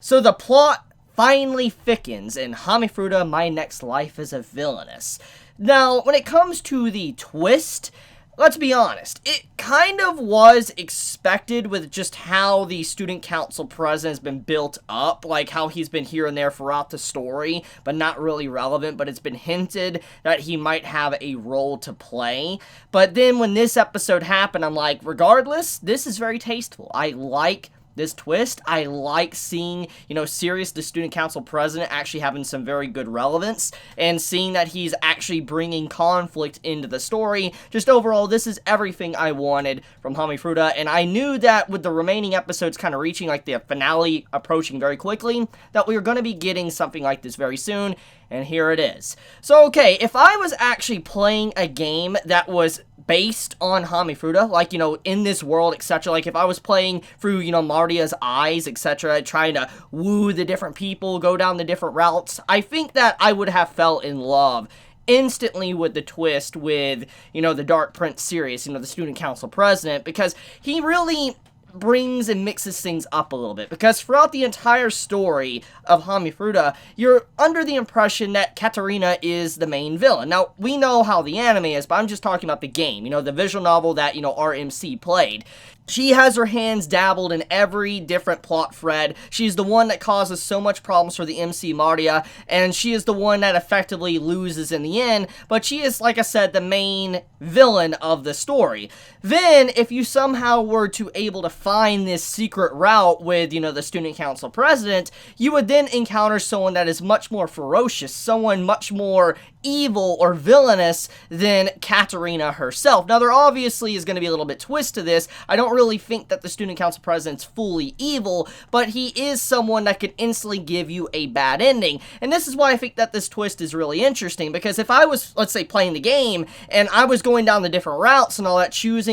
So the plot finally thickens in Hamifuda, My Next Life as a Villainess. Now, when it comes to the twist, let's be honest, it kind of was expected with just how the student council president has been built up, like how he's been here and there throughout the story, but not really relevant, but it's been hinted that he might have a role to play. But then when this episode happened, I'm like, regardless, this is very tasteful. I like this twist. I like seeing, Sirius, the student council president, actually having some very good relevance, and seeing that he's actually bringing conflict into the story. Just overall, this is everything I wanted from Hamifuda, and I knew that with the remaining episodes kind of reaching, like, the finale approaching very quickly, that we were going to be getting something like this very soon, and here it is. So, okay, if I was actually playing a game that was based on Hamifuda, like, in this world, etc., like, if I was playing through, Mardia's eyes, etc., trying to woo the different people, go down the different routes, I think that I would have fell in love instantly with the twist with, the Dark Prince Sirius, the student council president, because he really brings and mixes things up a little bit, because throughout the entire story of Hamifuda, you're under the impression that Katarina is the main villain. Now, we know how the anime is, but I'm just talking about the game, the visual novel that, RMC played. She has her hands dabbled in every different plot thread. She's the one that causes so much problems for the MC Mardia, and she is the one that effectively loses in the end, but she is, like I said, the main villain of the story. Then, if you somehow were to able to find this secret route with, the student council president, you would then encounter someone that is much more ferocious, someone much more evil or villainous than Katarina herself. Now, there obviously is going to be a little bit twist to this. I don't really think that the student council president's fully evil, but he is someone that could instantly give you a bad ending. And this is why I think that this twist is really interesting, because if I was, let's say, playing the game, and I was going down the different routes and all that, choosing,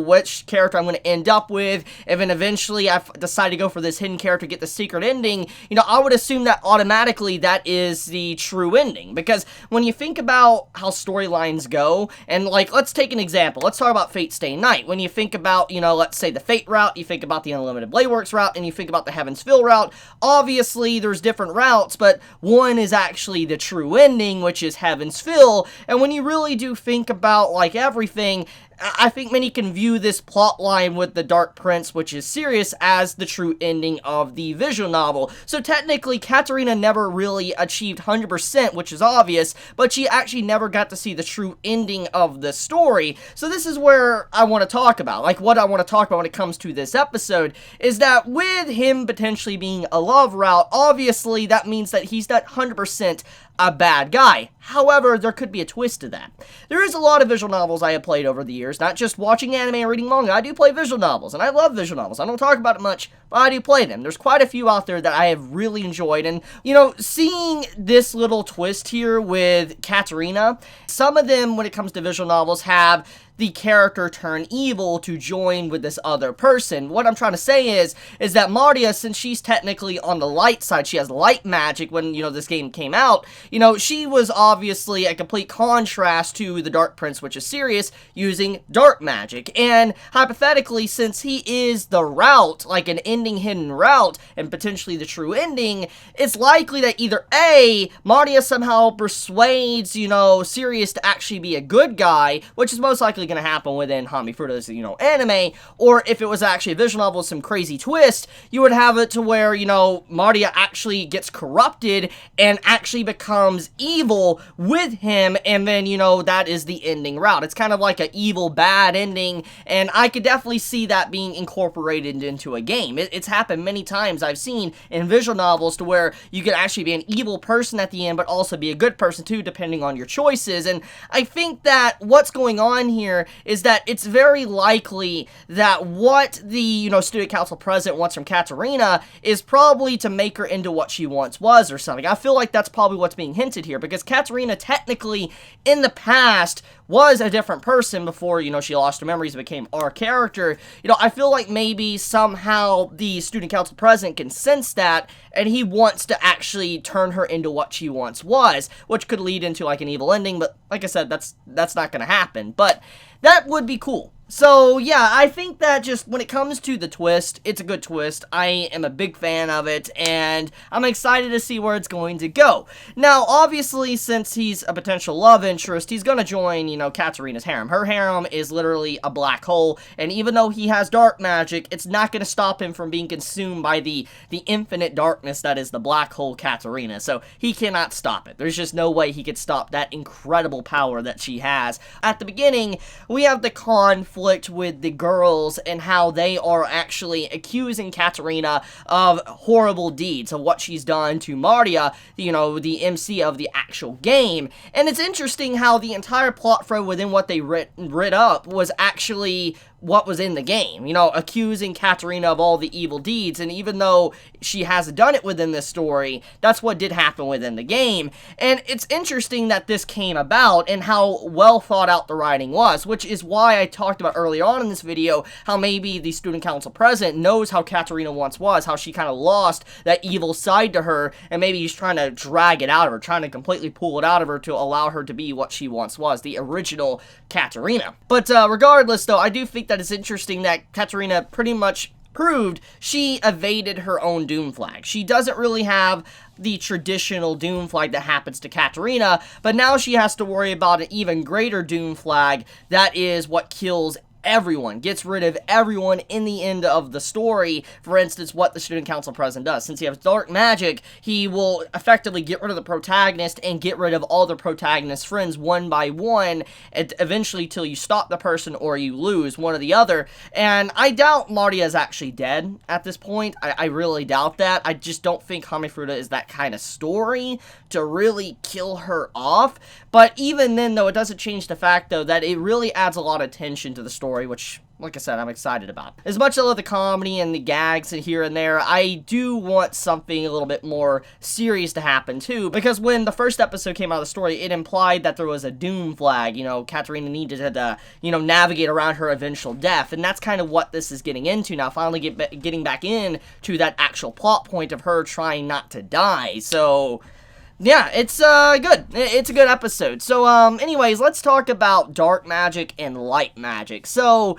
which character I'm going to end up with, and then eventually I decide to go for this hidden character, get the secret ending, I would assume that automatically that is the true ending. Because when you think about how storylines go, and, like, let's take an example. Let's talk about Fate Stay Night. When you think about, let's say the Fate route, you think about the Unlimited Blade Works route, and you think about the Heavensville route, obviously there's different routes, but one is actually the true ending, which is Heavensville. And when you really do think about, like, everything, I think many can view this plot line with the Dark Prince, which is Sirius, as the true ending of the visual novel. So technically, Katarina never really achieved 100%, which is obvious, but she actually never got to see the true ending of the story. So this is where I want to talk about, like, what I want to talk about when it comes to this episode, is that with him potentially being a love route, obviously that means that he's not 100% a bad guy. However, there could be a twist to that. There is a lot of visual novels I have played over the years, not just watching anime and reading manga. I do play visual novels, and I love visual novels. I don't talk about it much, but I do play them. There's quite a few out there that I have really enjoyed, and, seeing this little twist here with Katarina, some of them, when it comes to visual novels, have the character turn evil to join with this other person. What I'm trying to say is that Mardia, since she's technically on the light side, she has light magic when, this game came out, she was obviously a complete contrast to the Dark Prince, which is Sirius, using dark magic. And hypothetically, since he is the route, like an ending hidden route, and potentially the true ending, it's likely that either A, Mardia somehow persuades, Sirius to actually be a good guy, which is most likely going to happen within Hamifuda's, anime, or if it was actually a visual novel with some crazy twist, you would have it to where, Mardia actually gets corrupted and actually becomes evil with him, and then, that is the ending route. It's kind of like an evil bad ending, and I could definitely see that being incorporated into a game. It's happened many times I've seen in visual novels to where you could actually be an evil person at the end, but also be a good person too, depending on your choices. And I think that what's going on here is that it's very likely that what the, student council president wants from Katarina is probably to make her into what she once was or something. I feel like that's probably what's being hinted here, because Katarina technically in the past was a different person before, she lost her memories and became our character. I feel like maybe somehow the student council president can sense that, and he wants to actually turn her into what she once was, which could lead into, like, an evil ending, but like I said, that's not gonna happen. But that would be cool. So, yeah, I think that just when it comes to the twist, it's a good twist. I am a big fan of it, and I'm excited to see where it's going to go. Now, obviously, since he's a potential love interest, he's going to join, Katarina's harem. Her harem is literally a black hole, and even though he has dark magic, it's not going to stop him from being consumed by the infinite darkness that is the black hole Katarina. So, he cannot stop it. There's just no way he could stop that incredible power that she has. At the beginning, we have the conflict with the girls and how they are actually accusing Katarina of horrible deeds, of what she's done to Maria, the MC of the actual game. And it's interesting how the entire plot thread within what they writ up was actually what was in the game, accusing Katarina of all the evil deeds, and even though she hasn't done it within this story, that's what did happen within the game. And it's interesting that this came about and how well thought out the writing was, which is why I talked about early on in this video how maybe the student council president knows how Katarina once was, how she kind of lost that evil side to her, and maybe he's trying to drag it out of her, trying to completely pull it out of her to allow her to be what she once was, the original Katarina. But regardless, though, I do think that it's interesting that Katarina pretty much proved she evaded her own doom flag. She doesn't really have the traditional doom flag that happens to Katarina, but now she has to worry about an even greater doom flag that is what kills everyone, gets rid of everyone in the end of the story. For instance, what the student council president does. Since he has dark magic, he will effectively get rid of the protagonist and get rid of all the protagonist's friends one by one, and eventually till you stop the person or you lose, one or the other. And I doubt Maria is actually dead at this point. I really doubt that. I just don't think Hamifuda is that kind of story to really kill her off. But even then, though, it doesn't change the fact, though, that it really adds a lot of tension to the story, which, like I said, I'm excited about. As much as I love the comedy and the gags and here and there, I do want something a little bit more serious to happen, too, because when the first episode came out of the story, it implied that there was a doom flag, Katarina needed to, navigate around her eventual death, and that's kind of what this is getting into now, finally getting back in to that actual plot point of her trying not to die, so yeah, it's good. It's a good episode. So, anyways, let's talk about dark magic and light magic. So,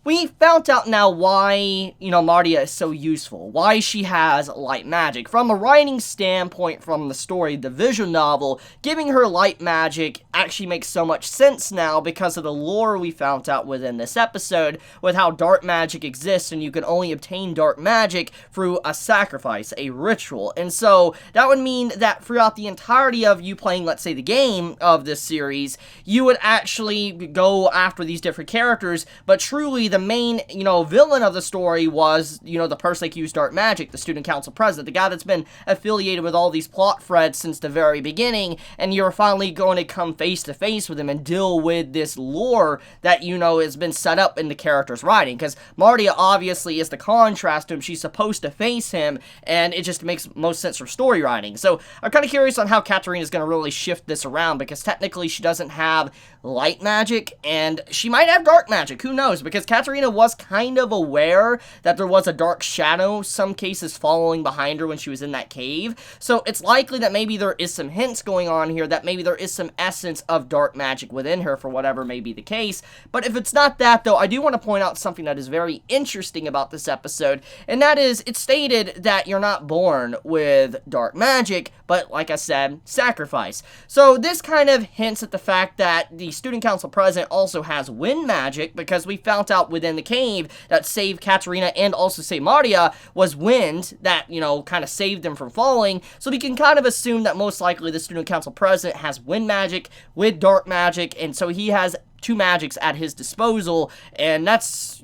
we found out now why, Maria is so useful, why she has light magic. From a writing standpoint from the story, the visual novel, giving her light magic actually makes so much sense now because of the lore we found out within this episode with how dark magic exists and you can only obtain dark magic through a sacrifice, a ritual. And so that would mean that throughout the entirety of you playing, let's say, the game of this series, you would actually go after these different characters, but truly the main, villain of the story was, the person that used dark magic, the student council president, the guy that's been affiliated with all these plot threads since the very beginning, and you're finally going to come face to face with him and deal with this lore that, has been set up in the character's writing, because Maria obviously is the contrast to him, she's supposed to face him, and it just makes most sense for story writing. So, I'm kind of curious on how Katarina is going to really shift this around, because technically she doesn't have light magic, and she might have dark magic, who knows, because Katarina was kind of aware that there was a dark shadow, some cases following behind her when she was in that cave, so it's likely that maybe there is some hints going on here, that maybe there is some essence of dark magic within her for whatever may be the case. But if it's not that, though, I do want to point out something that is very interesting about this episode, and that is, it's stated that you're not born with dark magic, but like I said, sacrifice. So this kind of hints at the fact that the student council president also has wind magic, because we found out within the cave that saved Katarina and also saved Maria was wind that, kind of saved them from falling. So we can kind of assume that most likely the student council president has wind magic with dark magic, and so he has two magics at his disposal, and that's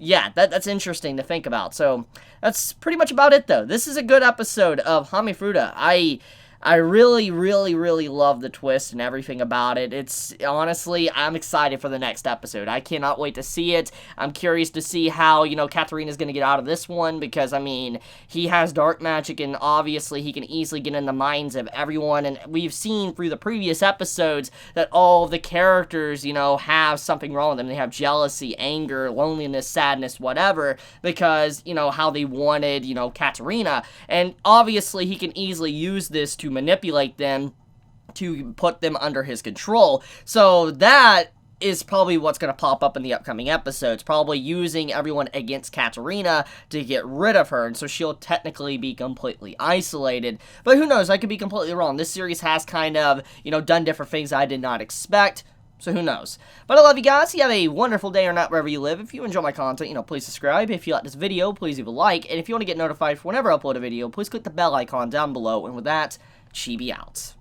interesting to think about. So that's pretty much about it, though. This is a good episode of Hamifuda. I really, really, really love the twist and everything about it. It's, honestly, I'm excited for the next episode. I cannot wait to see it. I'm curious to see how, Katarina's going to get out of this one, because, he has dark magic, and obviously he can easily get in the minds of everyone, and we've seen through the previous episodes that all of the characters, have something wrong with them. They have jealousy, anger, loneliness, sadness, whatever, because, how they wanted, Katarina, and obviously he can easily use this to manipulate them, to put them under his control. So that is probably what's going to pop up in the upcoming episodes, probably using everyone against Katarina to get rid of her, and so she'll technically be completely isolated. But who knows, I could be completely wrong. This series has kind of, done different things I did not expect, so who knows. But I love you guys. You have a wonderful day or night wherever you live. If you enjoy my content, please subscribe. If you like this video, please leave a like. And if you want to get notified for whenever I upload a video, please click the bell icon down below. And with that, Chibi out.